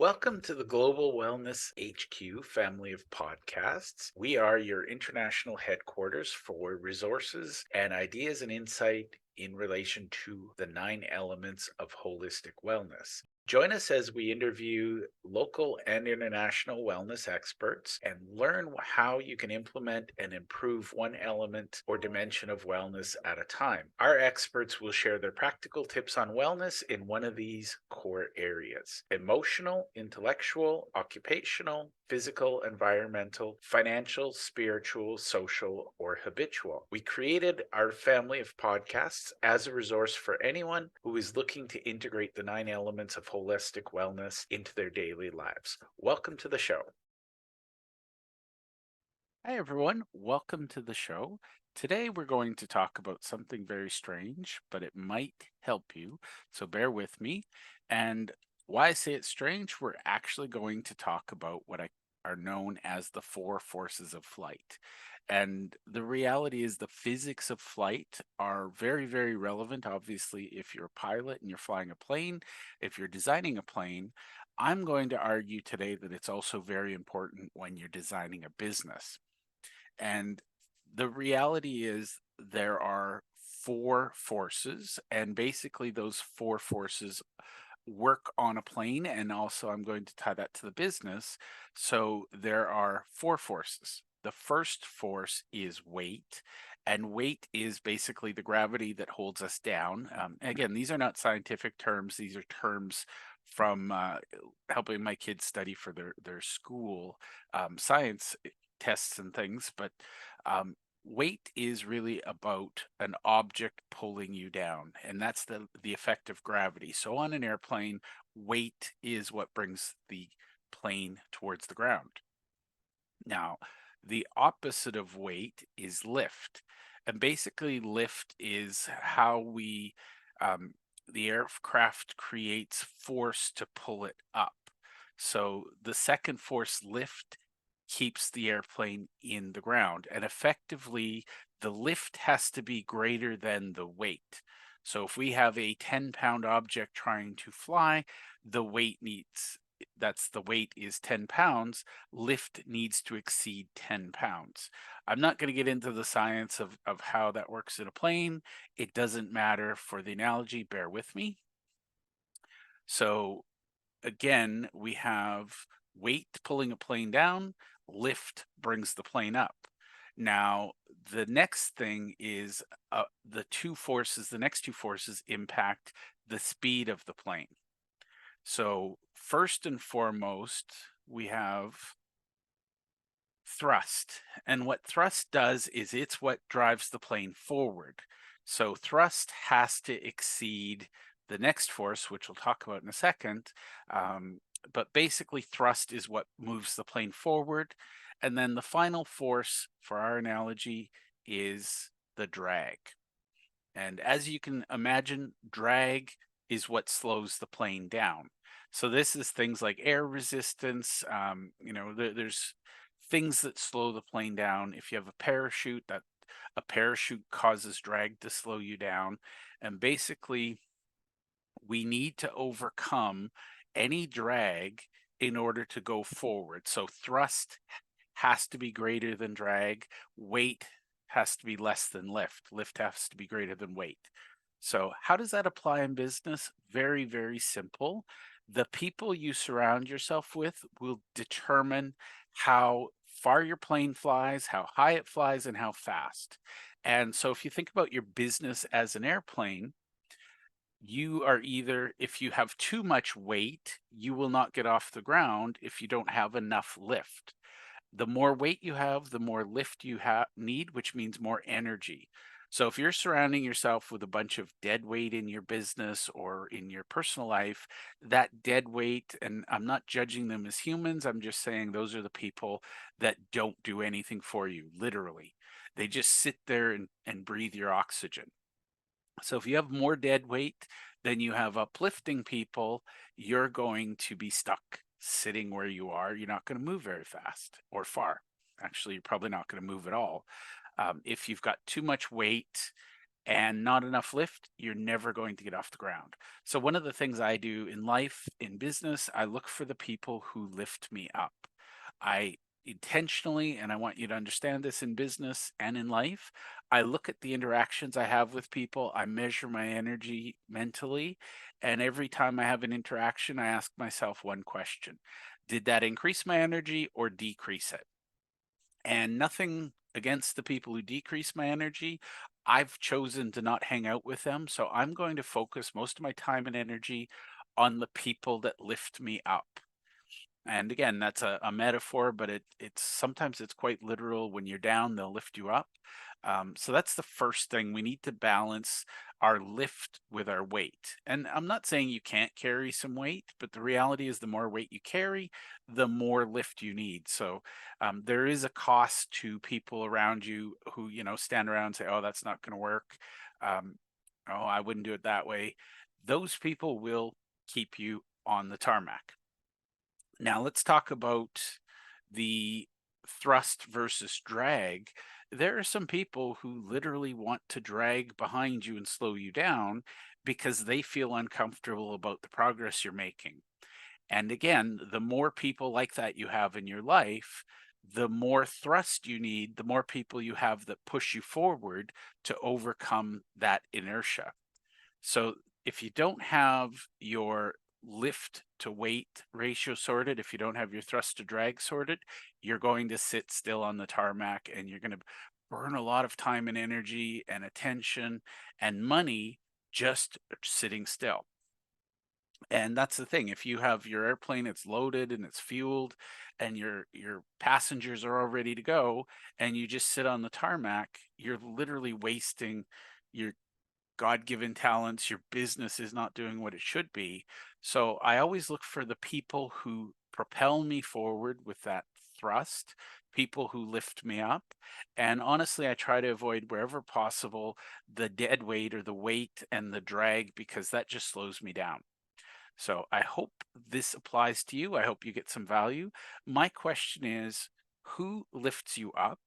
Welcome to the Global Wellness HQ family of podcasts. We are your international headquarters for resources and ideas and insight in relation to the 9 elements of holistic wellness. Join us as we interview local and international wellness experts and learn how you can implement and improve one element or dimension of wellness at a time. Our experts will share their practical tips on wellness in one of these core areas: emotional, intellectual, occupational, physical, environmental, financial, spiritual, social, or habitual. We created our family of podcasts as a resource for anyone who is looking to integrate the 9 elements of holistic wellness into their daily lives. Welcome to the show. Hi, everyone. Welcome to the show. Today, we're going to talk about something very strange, but it might help you. So bear with me. And why I say it's strange, we're actually going to talk about are known as the 4 forces of flight. And the reality is the physics of flight are very, very relevant. Obviously, if you're a pilot and you're flying a plane, if you're designing a plane, I'm going to argue today that it's also very important when you're designing a business. And the reality is there are 4 forces, and basically those 4 forces work on a plane. And also, I'm going to tie that to the business. So there are 4 forces. The first force is weight, and weight is basically the gravity that holds us down. Again, these are not scientific terms, these are terms from helping my kids study for their school science tests and things, but weight is really about an object pulling you down, and that's the effect of gravity. So on an airplane, weight is what brings the plane towards the ground. Now, the opposite of weight is lift, and basically lift is how the aircraft creates force to pull it up. So the second force, lift, keeps the airplane in the ground. And effectively, the lift has to be greater than the weight. So if we have a 10-pound object trying to fly, the weight needs the weight is 10 pounds, lift needs to exceed 10 pounds. I'm not going to get into the science of how that works in a plane. It doesn't matter for the analogy, bear with me. So again, we have weight pulling a plane down, lift brings the plane up. Now, the next thing is the next 2 forces impact the speed of the plane. So, first and foremost, we have thrust. And what thrust does is it's what drives the plane forward. So, thrust has to exceed the next force, which we'll talk about in a second. But basically, thrust is what moves the plane forward. And then the final force for our analogy is the drag. And as you can imagine, drag is what slows the plane down. So this is things like air resistance. There's things that slow the plane down. If you have a parachute causes drag to slow you down. And basically, we need to overcome any drag in order to go forward. So thrust has to be greater than drag. Weight has to be less than lift. Lift has to be greater than weight. So how does that apply in business? Very, very simple. The people you surround yourself with will determine how far your plane flies, how high it flies, and how fast. And so if you think about your business as an airplane, if you have too much weight, you will not get off the ground if you don't have enough lift. The more weight you have, the more lift you need, which means more energy. So if you're surrounding yourself with a bunch of dead weight in your business or in your personal life, that dead weight, and I'm not judging them as humans, I'm just saying those are the people that don't do anything for you, literally. They just sit there and breathe your oxygen. So if you have more dead weight than you have uplifting people, you're going to be stuck sitting where you are. You're not going to move very fast or far. Actually, you're probably not going to move at all. If you've got too much weight and not enough lift, you're never going to get off the ground. So, one of the things I do in life, in business, I look for the people who lift me up. I intentionally, and I want you to understand this in business and in life, I look at the interactions I have with people, I measure my energy mentally, and every time I have an interaction, I ask myself one question: did that increase my energy or decrease it? And nothing against the people who decrease my energy. I've chosen to not hang out with them. So I'm going to focus most of my time and energy on the people that lift me up. And again, that's a metaphor, but it's sometimes it's quite literal. When you're down, they'll lift you up. So that's the first thing. We need to balance our lift with our weight. And I'm not saying you can't carry some weight, but the reality is the more weight you carry, the more lift you need. So there is a cost to people around you who, stand around and say, "Oh, that's not going to work. Um, oh, I wouldn't do it that way." Those people will keep you on the tarmac. Now let's talk about the thrust versus drag. There are some people who literally want to drag behind you and slow you down because they feel uncomfortable about the progress you're making. And again, the more people like that you have in your life, the more thrust you need, the more people you have that push you forward to overcome that inertia. So if you don't have your lift to weight ratio sorted, if you don't have your thrust to drag sorted, you're going to sit still on the tarmac and you're going to burn a lot of time and energy and attention and money just sitting still. And that's the thing. If you have your airplane, it's loaded and it's fueled, and your passengers are all ready to go, and you just sit on the tarmac, you're literally wasting your God-given talents, your business is not doing what it should be. So I always look for the people who propel me forward with that thrust, people who lift me up. And honestly, I try to avoid wherever possible the dead weight or the weight and the drag because that just slows me down. So I hope this applies to you. I hope you get some value. My question is, who lifts you up?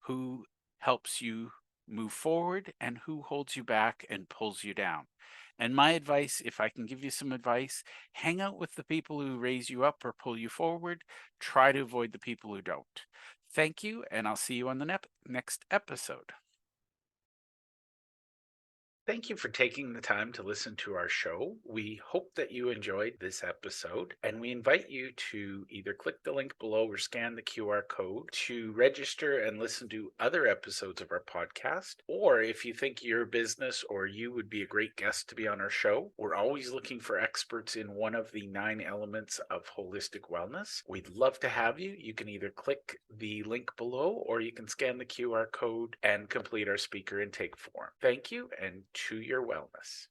Who helps you move forward, and who holds you back and pulls you down? And my advice, if I can give you some advice, hang out with the people who raise you up or pull you forward. Try to avoid the people who don't. Thank you, and I'll see you on the next episode. Thank you for taking the time to listen to our show. We hope that you enjoyed this episode, and we invite you to either click the link below or scan the QR code to register and listen to other episodes of our podcast. Or if you think your business or you would be a great guest to be on our show, we're always looking for experts in one of the 9 elements of holistic wellness. We'd love to have you. You can either click the link below or you can scan the QR code and complete our speaker intake form. Thank you, and to your wellness.